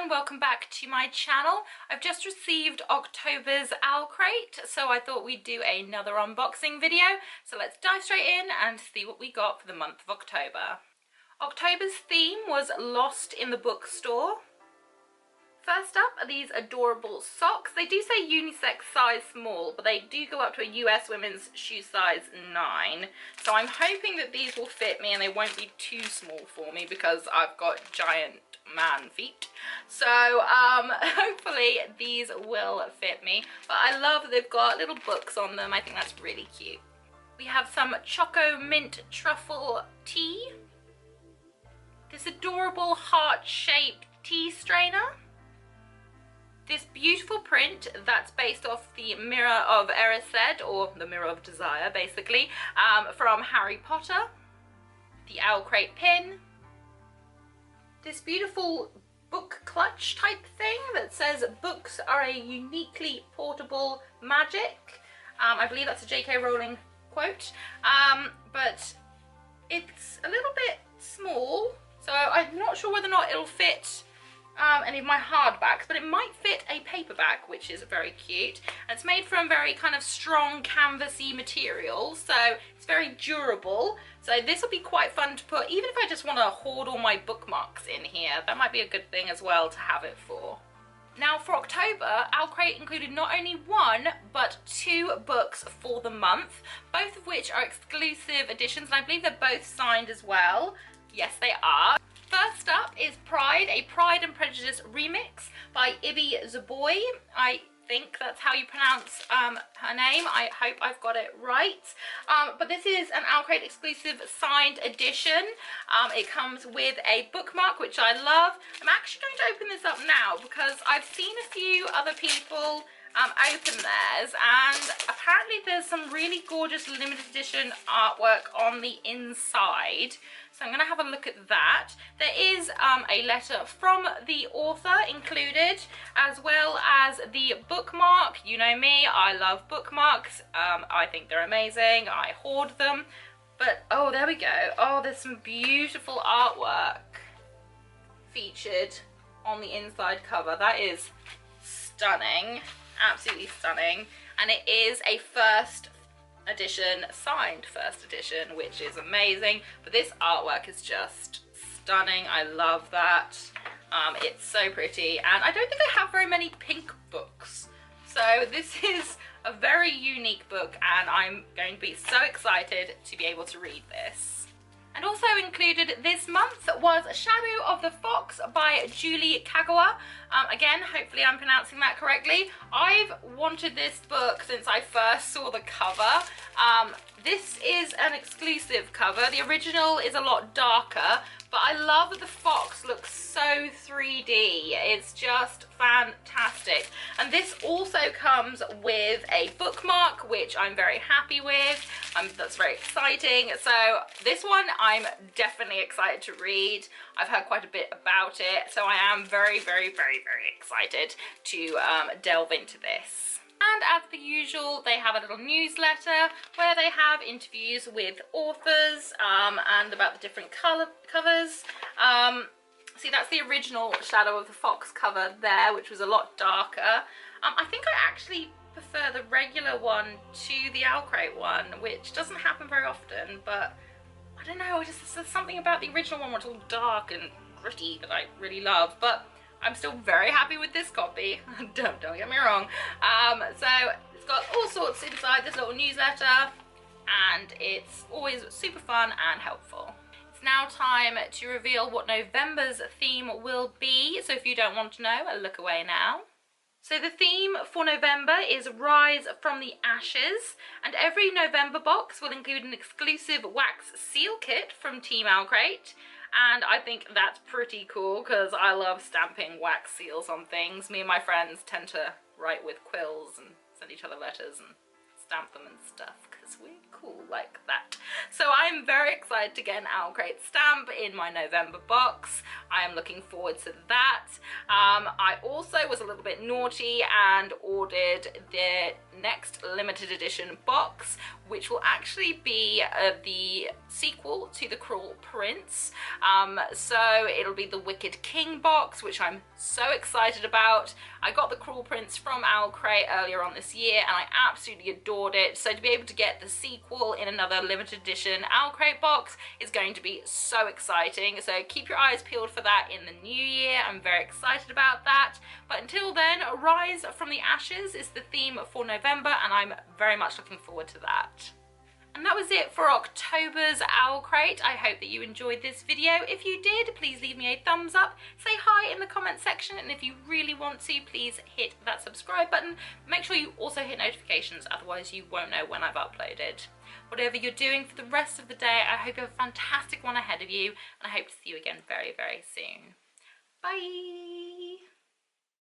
and welcome back to my channel. I've just received October's OwlCrate, so I thought we'd do another unboxing video. So let's dive straight in and see what we got for the month of October. October's theme was Lost in the Bookstore. First up are these adorable socks. They do say unisex size small, but they do go up to a US women's shoe size 9. So I'm hoping that these will fit me and they won't be too small for me because I've got giant man feet. So hopefully these will fit me. But I love that they've got little books on them. I think that's really cute. We have some Choco Mint Truffle tea. This adorable heart-shaped tea strainer. This beautiful print that's based off the Mirror of Erised, or the Mirror of Desire basically, from Harry Potter. The OwlCrate pin. This beautiful book clutch type thing that says books are a uniquely portable magic. I believe that's a J.K. Rowling quote, but it's a little bit small, so I'm not sure whether or not it'll fit any of my hardbacks, but it might fit a paperback, which is very cute. And it's made from very kind of strong canvasy material, so it's very durable. So this will be quite fun to put, even if I just want to hoard all my bookmarks in here. That might be a good thing as well to have it for. Now for October, OwlCrate included not only 1 but 2 books for the month, both of which are exclusive editions, and I believe they're both signed as well. Yes, they are. First up is Pride, a Pride and Prejudice remix by Ibi Zoboi. I think that's how you pronounce her name. I hope I've got it right. But this is an OwlCrate exclusive signed edition. It comes with a bookmark, which I love. I'm actually going to open this up now because I've seen a few other people open theirs, and apparently there's some really gorgeous limited edition artwork on the inside. So I'm going to have a look at that. There is a letter from the author included, as well as the bookmark. You know me, I love bookmarks. I think they're amazing. I hoard them. But, oh, there we go. Oh, there's some beautiful artwork featured on the inside cover. That is stunning. Absolutely stunning. And it is a first edition, signed first edition, which is amazing. But this artwork is just stunning. I love that. It's so pretty, and I don't think I have very many pink books, so this is a very unique book, and I'm going to be so excited to be able to read this. And also included this month was Shadow of the Fox by Julie Kagawa. Again, hopefully I'm pronouncing that correctly. I've wanted this book since I first saw the cover. This is an exclusive cover. The original is a lot darker, but I love that the fox looks so 3D. It's just fantastic. And this also comes with a bookmark, which I'm very happy with. That's very exciting. So this one I'm definitely excited to read. I've heard quite a bit about it, so I am very, very, very, very excited to delve into this. And as per usual, they have a little newsletter where they have interviews with authors and about the different covers. See, that's the original Shadow of the Fox cover there, which was a lot darker. I think I actually prefer the regular one to the OwlCrate one, which doesn't happen very often, but I don't know, there's something about the original one where it's all dark and gritty that I really love. But I'm still very happy with this copy. Don't get me wrong. So it's got all sorts inside this little newsletter, and it's always super fun and helpful. It's now time to reveal what November's theme will be. So if you don't want to know, look away now. So the theme for November is Rise from the Ashes, and every November box will include an exclusive wax seal kit from Team OwlCrate. And I think that's pretty cool because I love stamping wax seals on things. Me and my friends tend to write with quills and send each other letters and stamp them and stuff because because we're cool like that. So I'm very excited to get an OwlCrate stamp in my November box. I am looking forward to that. I also was a little bit naughty and ordered the next limited edition box, which will actually be the sequel to The Cruel Prince. So it'll be the Wicked King box, which I'm so excited about. I got The Cruel Prince from OwlCrate earlier on this year and I absolutely adored it. So to be able to get the sequel in another limited edition OwlCrate box is going to be so exciting. So keep your eyes peeled for that in the new year. I'm very excited about that. But until then, Rise from the Ashes is the theme for November and I'm very much looking forward to that. And that was it for October's OwlCrate. I hope that you enjoyed this video. If you did, please leave me a thumbs up, say hi in the comment section, and if you really want to, please hit that subscribe button. Make sure you also hit notifications, otherwise you won't know when I've uploaded. Whatever you're doing for the rest of the day, I hope you have a fantastic one ahead of you, and I hope to see you again very, very soon. Bye!